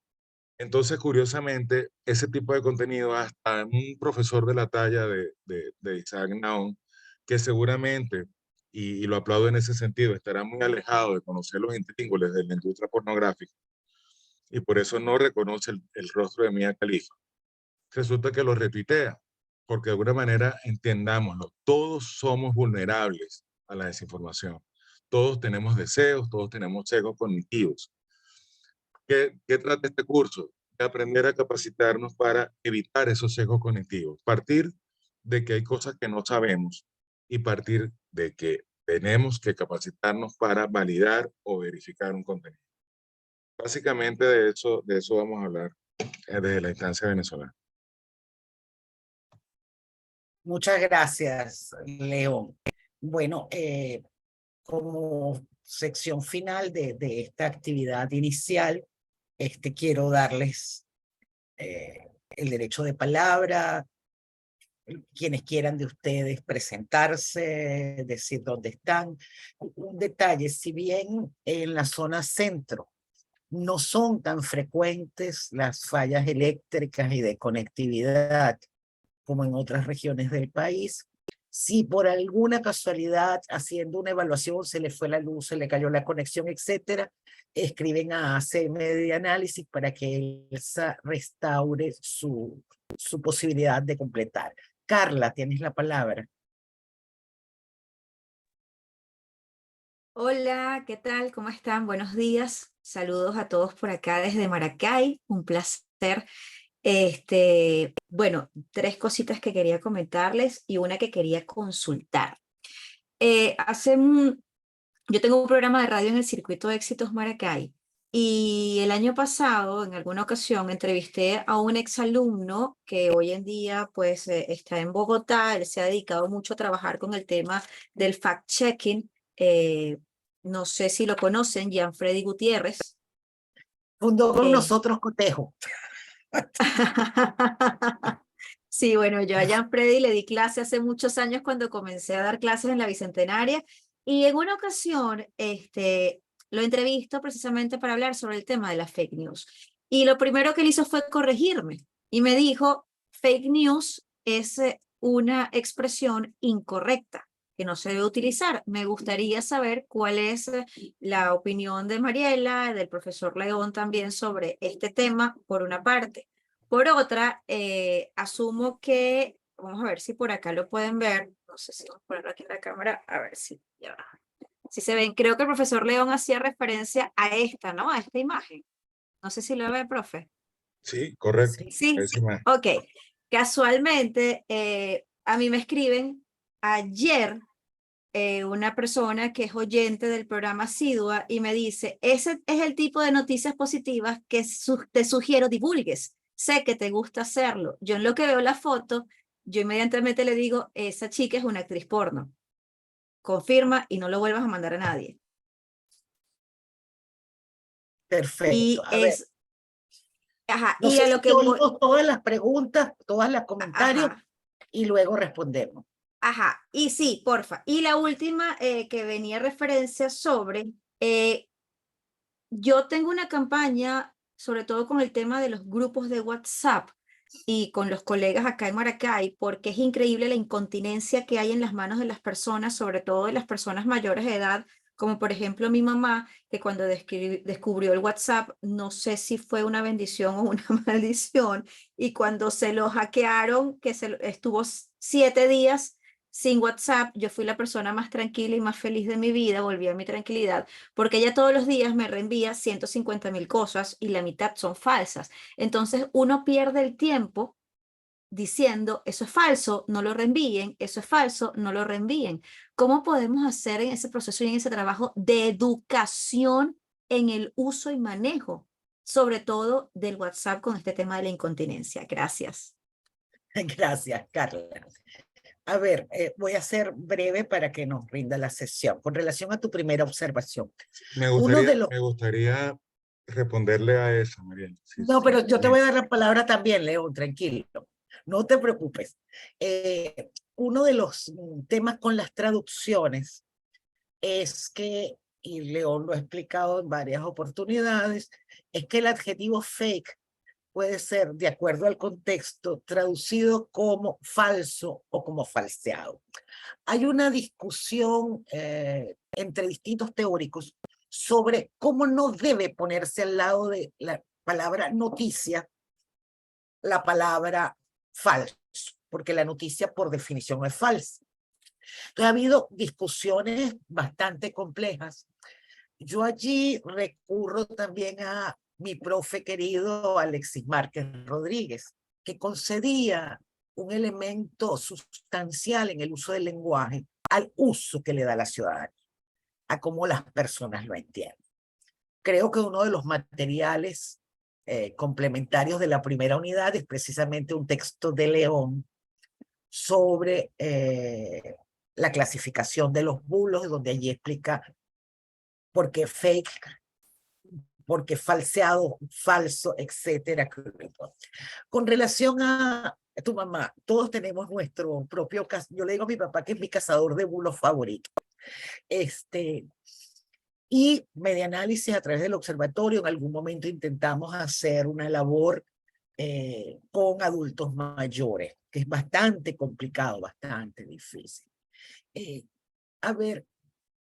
Entonces, curiosamente, ese tipo de contenido, hasta un profesor de la talla de Isaac Naón, que seguramente, y lo aplaudo en ese sentido, estará muy alejado de conocer los intríngulis de la industria pornográfica y por eso no reconoce el rostro de Mia Khalifa. Resulta que lo retuitea, porque de alguna manera entendámoslo, todos somos vulnerables a la desinformación. Todos tenemos deseos, todos tenemos sesgos cognitivos. ¿Qué trata este curso? De aprender a capacitarnos para evitar esos sesgos cognitivos. Partir de que hay cosas que no sabemos y partir de que tenemos que capacitarnos para validar o verificar un contenido. Básicamente de eso vamos a hablar desde la instancia venezolana. Muchas gracias, León. Bueno, como sección final de esta actividad inicial, quiero darles el derecho de palabra, quienes quieran de ustedes presentarse, decir dónde están. Un detalle, si bien en la zona centro no son tan frecuentes las fallas eléctricas y de conectividad como en otras regiones del país, si por alguna casualidad haciendo una evaluación se le fue la luz, se le cayó la conexión, etcétera, escriben a ACM de análisis para que ELSA restaure su posibilidad de completar. Carla, tienes la palabra. Hola, ¿qué tal? ¿Cómo están? Buenos días. Saludos a todos por acá desde Maracay. Un placer. Bueno, tres cositas que quería comentarles y una que quería consultar. Yo tengo un programa de radio en el Circuito de Éxitos Maracay y el año pasado, en alguna ocasión, entrevisté a un exalumno que hoy en día pues está en Bogotá. Él se ha dedicado mucho a trabajar con el tema del fact-checking. No sé si lo conocen, Gianfredi Gutiérrez. Fundó con nosotros Cotejo. Sí, bueno, yo a Gianfredi le di clase hace muchos años cuando comencé a dar clases en la Bicentenaria y en una ocasión lo entrevisto precisamente para hablar sobre el tema de las fake news. Y lo primero que él hizo fue corregirme y me dijo, fake news es una expresión incorrecta que no se debe utilizar. Me gustaría saber cuál es la opinión de Mariela, del profesor León también sobre este tema, por una parte. Por otra, asumo que, vamos a ver si por acá lo pueden ver, no sé si vamos a ponerlo aquí en la cámara, a ver si, ya va. Si se ven, creo que el profesor León hacía referencia a esta, ¿no? A esta imagen. No sé si lo ve, profe. Sí, correcto. Sí, Esa imagen. ok. Casualmente, a mí me escriben ayer una persona que es oyente del programa Asidua y me dice, ese es el tipo de noticias positivas que te sugiero divulgues. Sé que te gusta hacerlo. Yo en lo que veo la foto, yo inmediatamente le digo, esa chica es una actriz porno. Confirma y no lo vuelvas a mandar a nadie. Perfecto. Y A ver, es, ajá, no y sé a lo si que voy, oímos todas las preguntas, todos los comentarios ajá, y luego respondemos. ajá, y sí, porfa. Y la última que venía referencia sobre, yo tengo una campaña, sobre todo con el tema de los grupos de WhatsApp y con los colegas acá en Maracay, porque es increíble la incontinencia que hay en las manos de las personas, sobre todo de las personas mayores de edad, como por ejemplo mi mamá, que cuando descubrió el WhatsApp, no sé si fue una bendición o una maldición, y cuando se lo hackearon, que estuvo 7 días sin WhatsApp, yo fui la persona más tranquila y más feliz de mi vida, volví a mi tranquilidad, porque ella todos los días me reenvía 150.000 cosas y la mitad son falsas. Entonces uno pierde el tiempo diciendo, eso es falso, no lo reenvíen, eso es falso, no lo reenvíen. ¿Cómo podemos hacer en ese proceso y en ese trabajo de educación en el uso y manejo, sobre todo del WhatsApp con este tema de la incontinencia? Gracias. Gracias, Carla. A ver, voy a ser breve para que nos rinda la sesión. Con relación a tu primera observación, uno de los... Me gustaría responderle a esa, Mariela. Sí, No, sí, pero yo te bien. voy a dar la palabra también, León, tranquilo. No te preocupes. Uno de los temas con las traducciones es que, y León lo ha explicado en varias oportunidades, es que el adjetivo fake puede ser, de acuerdo al contexto, traducido como falso o como falseado. Hay una discusión entre distintos teóricos sobre cómo no debe ponerse al lado de la palabra noticia la palabra falso, porque la noticia por definición no es falsa. Entonces ha habido discusiones bastante complejas. Yo allí recurro también a mi profe querido Alexis Márquez Rodríguez, que concedía un elemento sustancial en el uso del lenguaje al uso que le da la ciudadanía, a cómo las personas lo entienden. Creo que uno de los materiales complementarios de la primera unidad es precisamente un texto de León sobre la clasificación de los bulos, donde allí explica por qué fake, por qué falseado, falso, etcétera. Con relación a tu mamá, todos tenemos nuestro propio, yo le digo a mi papá que es mi cazador de bulos favorito. Y media análisis a través del observatorio, en algún momento intentamos hacer una labor con adultos mayores, que es bastante complicado, bastante difícil. A ver,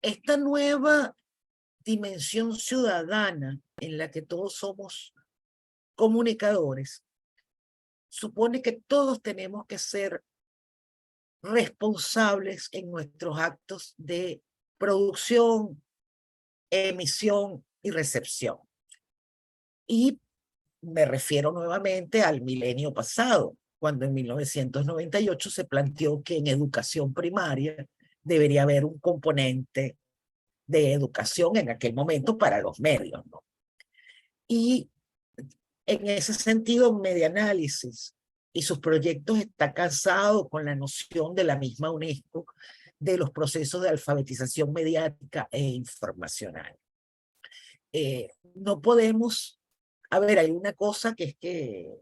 esta nueva dimensión ciudadana en la que todos somos comunicadores, supone que todos tenemos que ser responsables en nuestros actos de producción, emisión y recepción. Y me refiero nuevamente al milenio pasado, cuando en 1998 se planteó que en educación primaria debería haber un componente de educación en aquel momento para los medios, ¿no? Y en ese sentido, Medianálisis y sus proyectos está casado con la noción de la misma UNESCO de los procesos de alfabetización mediática e informacional. No podemos, a ver, hay una cosa que es que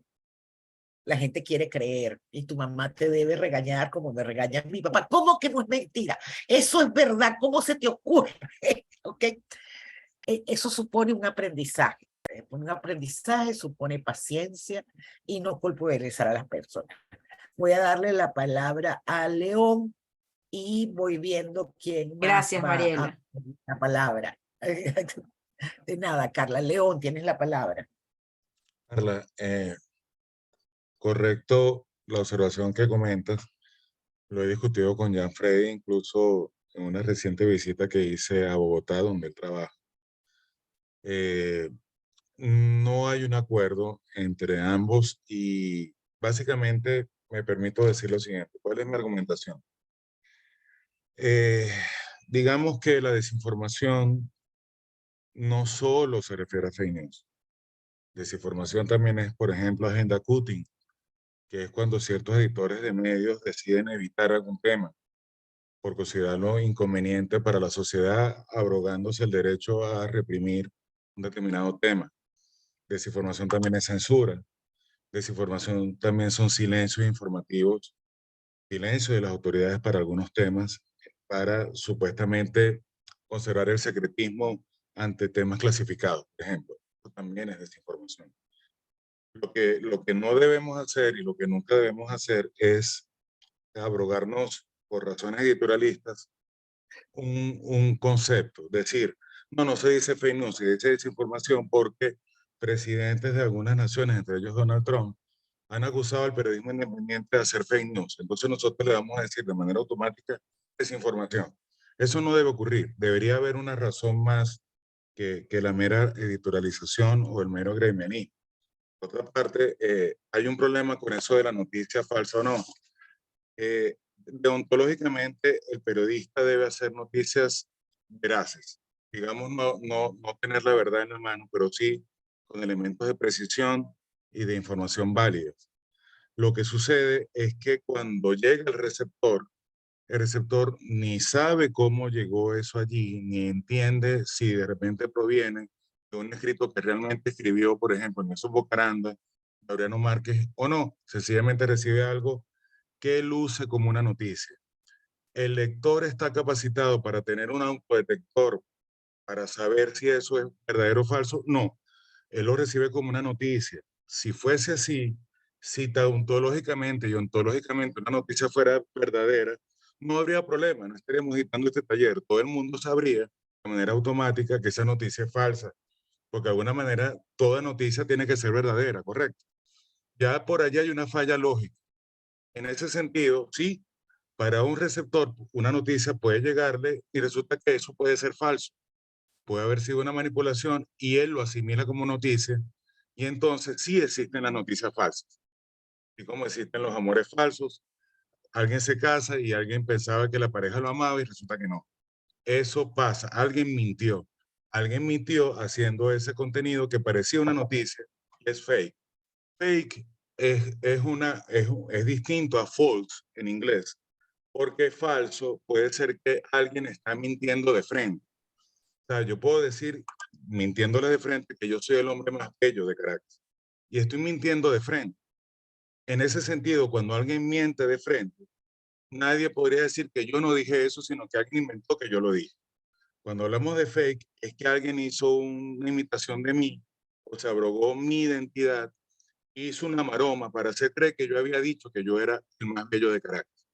la gente quiere creer y tu mamá te debe regañar como me regaña mi papá. ¿Cómo que no es mentira? Eso es verdad, ¿cómo se te ocurre? ¿Ok? Eso supone un aprendizaje. Un aprendizaje supone paciencia y no culpabilizar a las personas. Voy a darle la palabra a León y voy viendo quién más Gracias, va a Mariela. pedir la palabra. De nada, Carla. León, tienes la palabra. Carla, correcto la observación que comentas. Lo he discutido con Jan Freddy, incluso en una reciente visita que hice a Bogotá, donde él trabaja. No hay un acuerdo entre ambos y básicamente me permito decir lo siguiente. ¿Cuál es mi argumentación? digamos que la desinformación no solo se refiere a fake news. Desinformación también es, por ejemplo, agenda cutting, que es cuando ciertos editores de medios deciden evitar algún tema por considerarlo inconveniente para la sociedad, abrogándose el derecho a reprimir un determinado tema. Desinformación también es censura. Desinformación también son silencios informativos, silencio de las autoridades para algunos temas, para supuestamente conservar el secretismo ante temas clasificados, por ejemplo. Eso también es desinformación. Lo que no debemos hacer y lo que nunca debemos hacer es abrogarnos por razones editorialistas un concepto, decir, no se dice fake news, se dice desinformación porque presidentes de algunas naciones, entre ellos Donald Trump, han acusado al periodismo independiente de hacer fake news. Entonces nosotros le vamos a decir de manera automática desinformación. Eso no debe ocurrir. Debería haber una razón más que la mera editorialización o el mero gremianismo. Por otra parte, hay un problema con eso de la noticia falsa o no. Deontológicamente, el periodista debe hacer noticias veraces. Digamos, no tener la verdad en la mano, pero sí con elementos de precisión y de información válida. Lo que sucede es que cuando llega el receptor ni sabe cómo llegó eso allí, ni entiende si de repente proviene de un escrito que realmente escribió, por ejemplo, Nelson Bocaranda, Laureano Márquez, o no. Sencillamente recibe algo que luce como una noticia. El lector está capacitado para tener un autodetector, para saber si eso es verdadero o falso. No, él lo recibe como una noticia. Si fuese así, si tautológicamente y ontológicamente una noticia fuera verdadera, no habría problema, no estaríamos editando este taller. Todo el mundo sabría de manera automática que esa noticia es falsa, porque de alguna manera toda noticia tiene que ser verdadera, ¿correcto? Ya por allá hay una falla lógica. En ese sentido, sí, para un receptor una noticia puede llegarle y resulta que eso puede ser falso, puede haber sido una manipulación y él lo asimila como noticia y entonces sí existen las noticias falsas. Y como existen los amores falsos, alguien se casa y alguien pensaba que la pareja lo amaba y resulta que no. Eso pasa, alguien mintió haciendo ese contenido que parecía una noticia y es fake. Fake es distinto a false en inglés, porque falso puede ser que alguien está mintiendo de frente. O sea, yo puedo decir, mintiéndole de frente, que yo soy el hombre más bello de Caracas. Y estoy mintiendo de frente. En ese sentido, cuando alguien miente de frente, nadie podría decir que yo no dije eso, sino que alguien inventó que yo lo dije. Cuando hablamos de fake, es que alguien hizo una imitación de mí, o se abrogó mi identidad, hizo una maroma para hacer creer que yo había dicho que yo era el más bello de Caracas.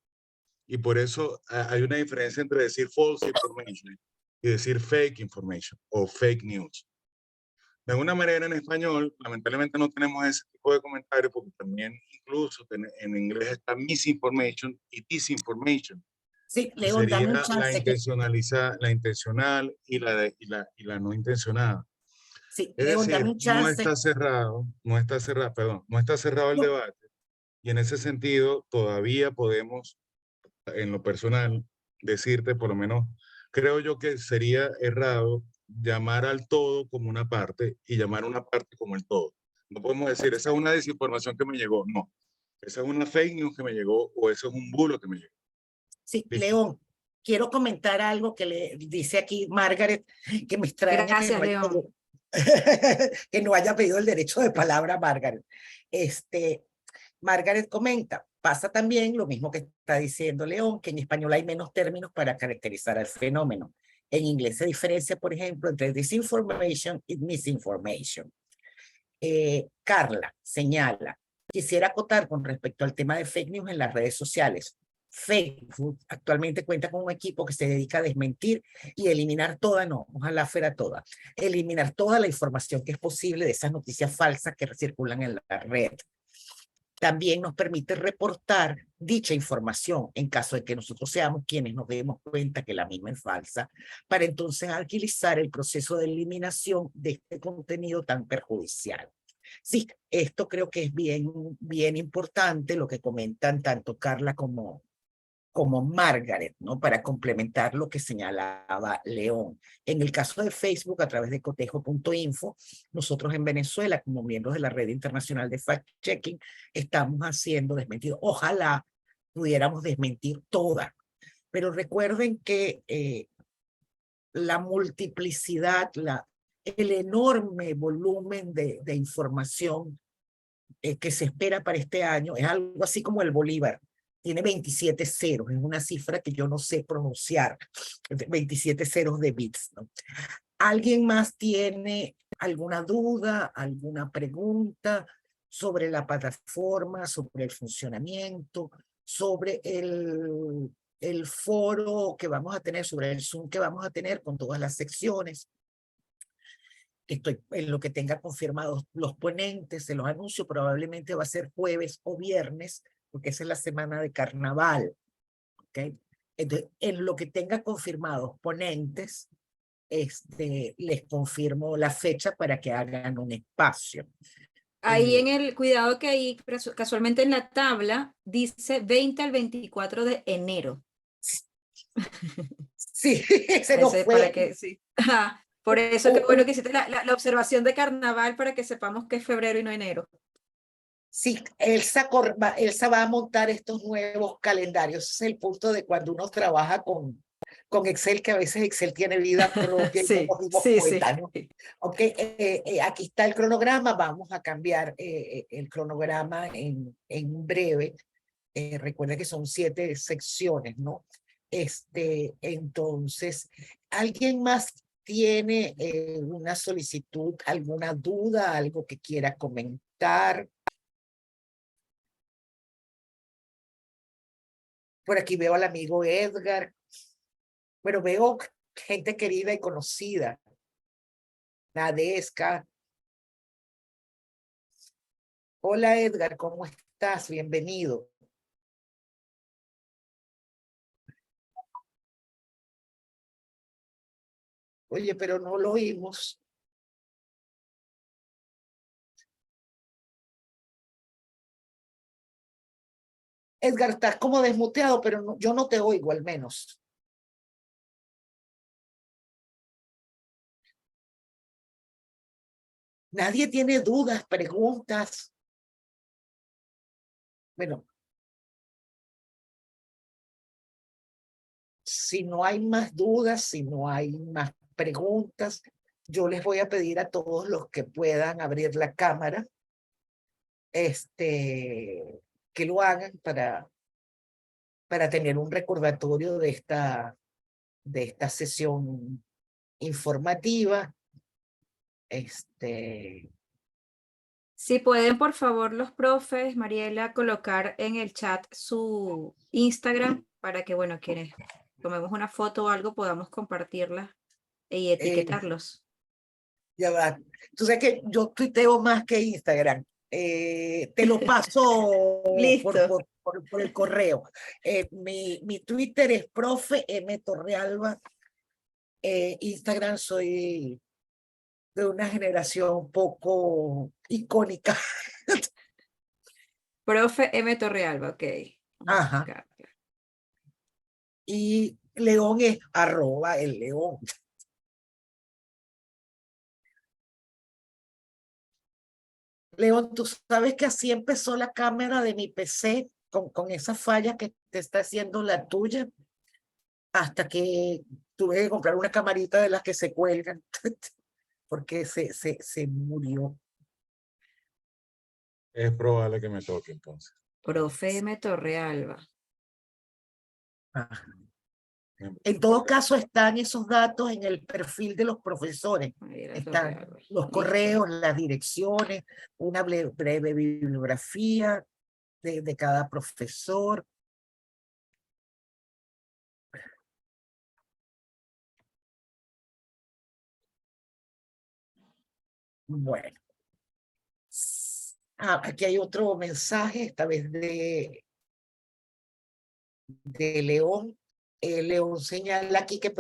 Y por eso hay una diferencia entre decir false information y decir fake information o fake news. De alguna manera en español, lamentablemente no tenemos ese tipo de comentarios porque también incluso en inglés está misinformation y disinformation. Sí, Que León, dame un sería chance. la intencional y la no intencionada. Sí, Es León, dame decir, un chance. no está cerrado el No, debate y en ese sentido todavía podemos, en lo personal, decirte, por lo menos, creo yo que sería errado llamar al todo como una parte y llamar a una parte como el todo. No podemos decir, esa es una desinformación que me llegó. No, esa es una fake news que me llegó o eso es un bulo que me llegó. sí, Listo. León, quiero comentar algo que le dice aquí Margaret, que me extraña Gracias, León. que no haya pedido el derecho de palabra, Margaret. Margaret comenta, pasa también lo mismo que está diciendo León, que en español hay menos términos para caracterizar al fenómeno. En inglés se diferencia, por ejemplo, entre disinformation y misinformation. Carla señala, quisiera acotar con respecto al tema de fake news en las redes sociales. Facebook actualmente cuenta con un equipo que se dedica a desmentir y eliminar toda, no, ojalá fuera toda, eliminar toda la información que es posible de esas noticias falsas que circulan en la red. También nos permite reportar dicha información en caso de que nosotros seamos quienes nos demos cuenta que la misma es falsa, para entonces agilizar el proceso de eliminación de este contenido tan perjudicial. Sí, esto creo que es bien importante lo que comentan tanto Carla como como Margaret, ¿no? Para complementar lo que señalaba León. En el caso de Facebook, a través de cotejo.info, nosotros en Venezuela, como miembros de la Red Internacional de Fact-Checking, estamos haciendo desmentidos. Ojalá pudiéramos desmentir todas, pero recuerden que la multiplicidad, el enorme volumen de información que se espera para este año es algo así como el Bolívar. Tiene 27 ceros, es una cifra que yo no sé pronunciar, 27 ceros de bits, ¿no? ¿Alguien más tiene alguna duda, alguna pregunta sobre la plataforma, sobre el funcionamiento, sobre el foro que vamos a tener, sobre el Zoom que vamos a tener con todas las secciones? Estoy en lo que tenga confirmados los ponentes, se los anuncio, probablemente va a ser jueves o viernes, porque esa es la semana de carnaval, ¿ok? Entonces, en lo que tenga confirmados ponentes, les confirmo la fecha para que hagan un espacio. Ahí en el cuidado que ahí casualmente en la tabla dice 20 al 24 de enero. Sí, ese no Ese fue. para que, sí. Por eso que bueno que hiciste la observación de carnaval para que sepamos que es febrero y no enero. Sí, Elsa va a montar estos nuevos calendarios. Ese es el punto de cuando uno trabaja con Excel, que a veces Excel tiene vida propia y Sí, no nos vimos sí, coetáneos. sí. Okay, aquí está el cronograma. Vamos a cambiar el cronograma en breve. Recuerda que son 7 secciones, ¿no? Entonces, ¿alguien más tiene una solicitud, alguna duda, algo que quiera comentar? Por aquí veo al amigo Edgar. Pero veo gente querida y conocida. Nadesca. Hola Edgar, ¿cómo estás? Bienvenido. Oye, pero no lo oímos. Edgar, estás como desmuteado, pero no, yo no te oigo al menos. Nadie tiene dudas, preguntas. Bueno, si no hay más dudas, si no hay más preguntas, yo les voy a pedir a todos los que puedan abrir la cámara, que lo hagan para tener un recordatorio de esta sesión informativa. Si pueden, por favor, los profes, Mariela, colocar en el chat su Instagram para que, bueno, quienes tomemos una foto o algo podamos compartirla y etiquetarlos. Ya va. Tú sabes que yo tuiteo más que Instagram. Te lo paso Listo. por el correo. Mi Twitter es profe M. Torrealba. Instagram soy de una generación poco icónica. Profe M. Torrealba, ok. Ajá. Y León es @el León. León, tú sabes que así empezó la cámara de mi PC con esa falla que te está haciendo la tuya, hasta que tuve que comprar una camarita de las que se cuelgan porque se murió. Es probable que me toque entonces. Profe M. Torrealba. Ajá. En todo caso, están esos datos en el perfil de los profesores. Están los correos, las direcciones, una breve bibliografía de cada profesor. Bueno. Aquí hay otro mensaje, esta vez de León. León señala aquí que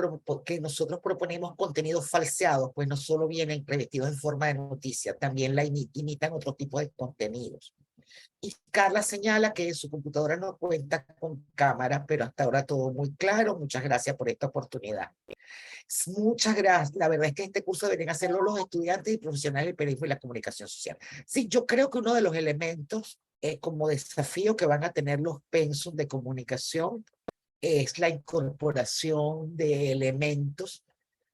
nosotros proponemos contenidos falseados, pues no solo vienen revestidos en forma de noticia, también imitan otro tipo de contenidos. Y Carla señala que en su computadora no cuenta con cámara, pero hasta ahora todo muy claro. Muchas gracias por esta oportunidad. Muchas gracias. La verdad es que este curso deberían hacerlo los estudiantes y profesionales del periodismo y la comunicación social. Sí, yo creo que uno de los elementos como desafío que van a tener los pensos de comunicación es la incorporación de elementos,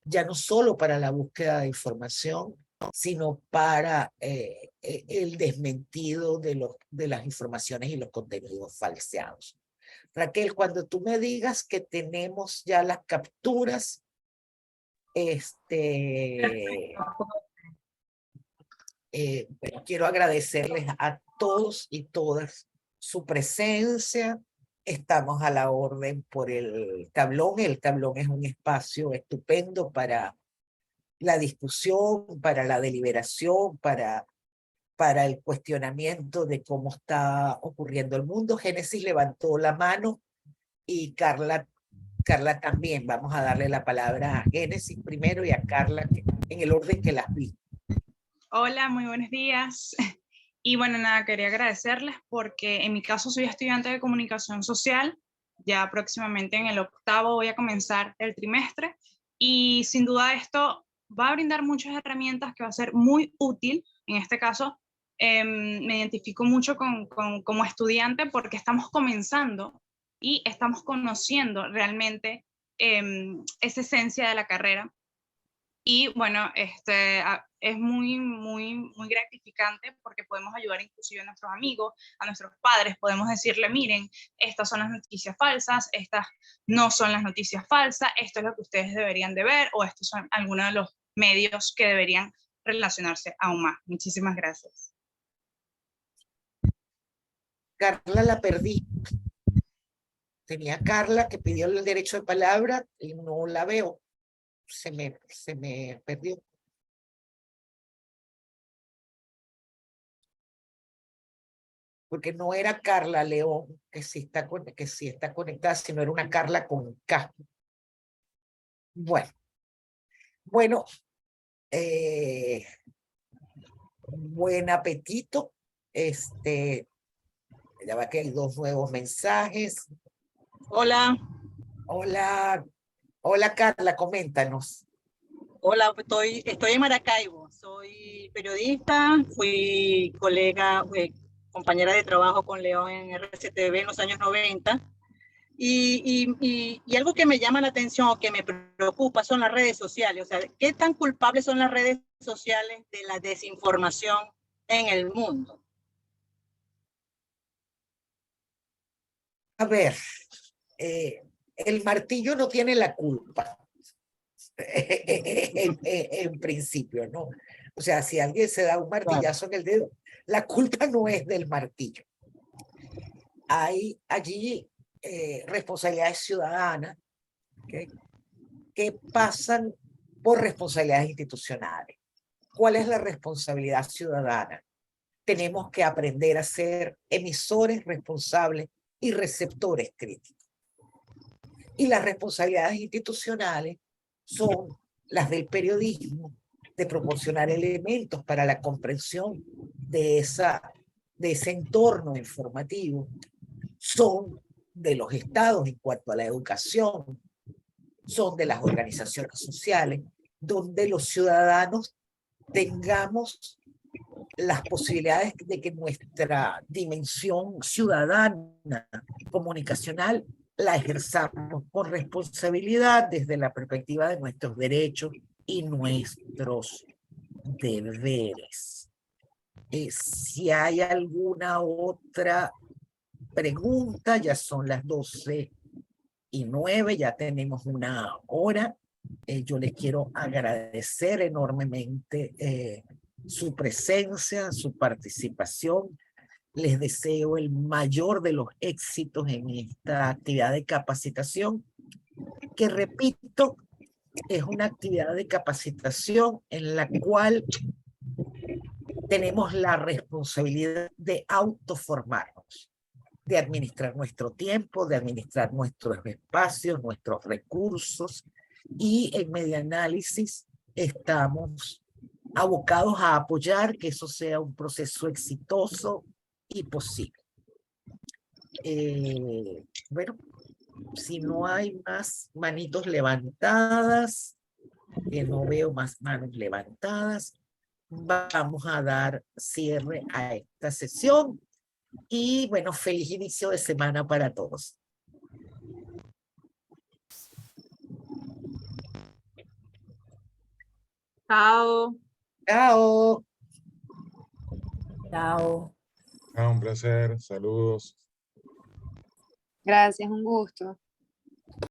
ya no solo para la búsqueda de información, sino para el desmentido de las informaciones y los contenidos falseados. Raquel, cuando tú me digas que tenemos ya las capturas, bueno, quiero agradecerles a todos y todas su presencia. Estamos a la orden por el tablón. El tablón es un espacio estupendo para la discusión, para la deliberación, para el cuestionamiento de cómo está ocurriendo el mundo. Génesis levantó la mano y Carla también. Vamos a darle la palabra a Génesis primero y a Carla en el orden que las vi. Hola, muy buenos días. Y bueno, nada, quería agradecerles porque en mi caso soy estudiante de comunicación social. Ya próximamente en el 8º voy a comenzar el trimestre y sin duda esto va a brindar muchas herramientas que va a ser muy útil. En este caso, me identifico mucho como estudiante porque estamos comenzando y estamos conociendo realmente esa esencia de la carrera. Y bueno, es muy gratificante porque podemos ayudar inclusive a nuestros amigos, a nuestros padres, podemos decirle, miren, estas son las noticias falsas, estas no son las noticias falsas, esto es lo que ustedes deberían de ver, o estos son algunos de los medios que deberían relacionarse aún más. Muchísimas gracias. Carla la perdí. Tenía Carla que pidió el derecho de palabra y no la veo. Se me perdió. Porque no era Carla León, que sí está conectada, sino era una Carla con K. Bueno, buen apetito. Ya va que hay 2 nuevos mensajes. Hola. Hola Carla, coméntanos. Hola, estoy en Maracaibo, soy periodista, fui colega, compañera de trabajo con León en RCTV en los años 90 y algo que me llama la atención o que me preocupa son las redes sociales. O sea, ¿qué tan culpables son las redes sociales de la desinformación en el mundo? A ver, el martillo no tiene la culpa. En principio, ¿no? O sea, si alguien se da un martillazo en el dedo, la culpa no es del martillo. Hay allí responsabilidades ciudadanas que pasan por responsabilidades institucionales. ¿Cuál es la responsabilidad ciudadana? Tenemos que aprender a ser emisores responsables y receptores críticos. Y las responsabilidades institucionales son las del periodismo, de proporcionar elementos para la comprensión de ese entorno informativo, son de los estados en cuanto a la educación, son de las organizaciones sociales, donde los ciudadanos tengamos las posibilidades de que nuestra dimensión ciudadana, comunicacional, la ejerzamos con responsabilidad desde la perspectiva de nuestros derechos y nuestros deberes. Si hay alguna otra pregunta, ya son las 12:09, ya tenemos 1 hora. Yo les quiero agradecer enormemente su presencia, su participación. Les deseo el mayor de los éxitos en esta actividad de capacitación, que repito, es una actividad de capacitación en la cual tenemos la responsabilidad de autoformarnos, de administrar nuestro tiempo, de administrar nuestros espacios, nuestros recursos, y en Medianálisis estamos abocados a apoyar que eso sea un proceso exitoso y posible. Bueno, si no hay más manitos levantadas, que no veo más manos levantadas, vamos a dar cierre a esta sesión. Y bueno, feliz inicio de semana para todos. Chao. Chao. Chao. Un placer, saludos. Gracias, un gusto.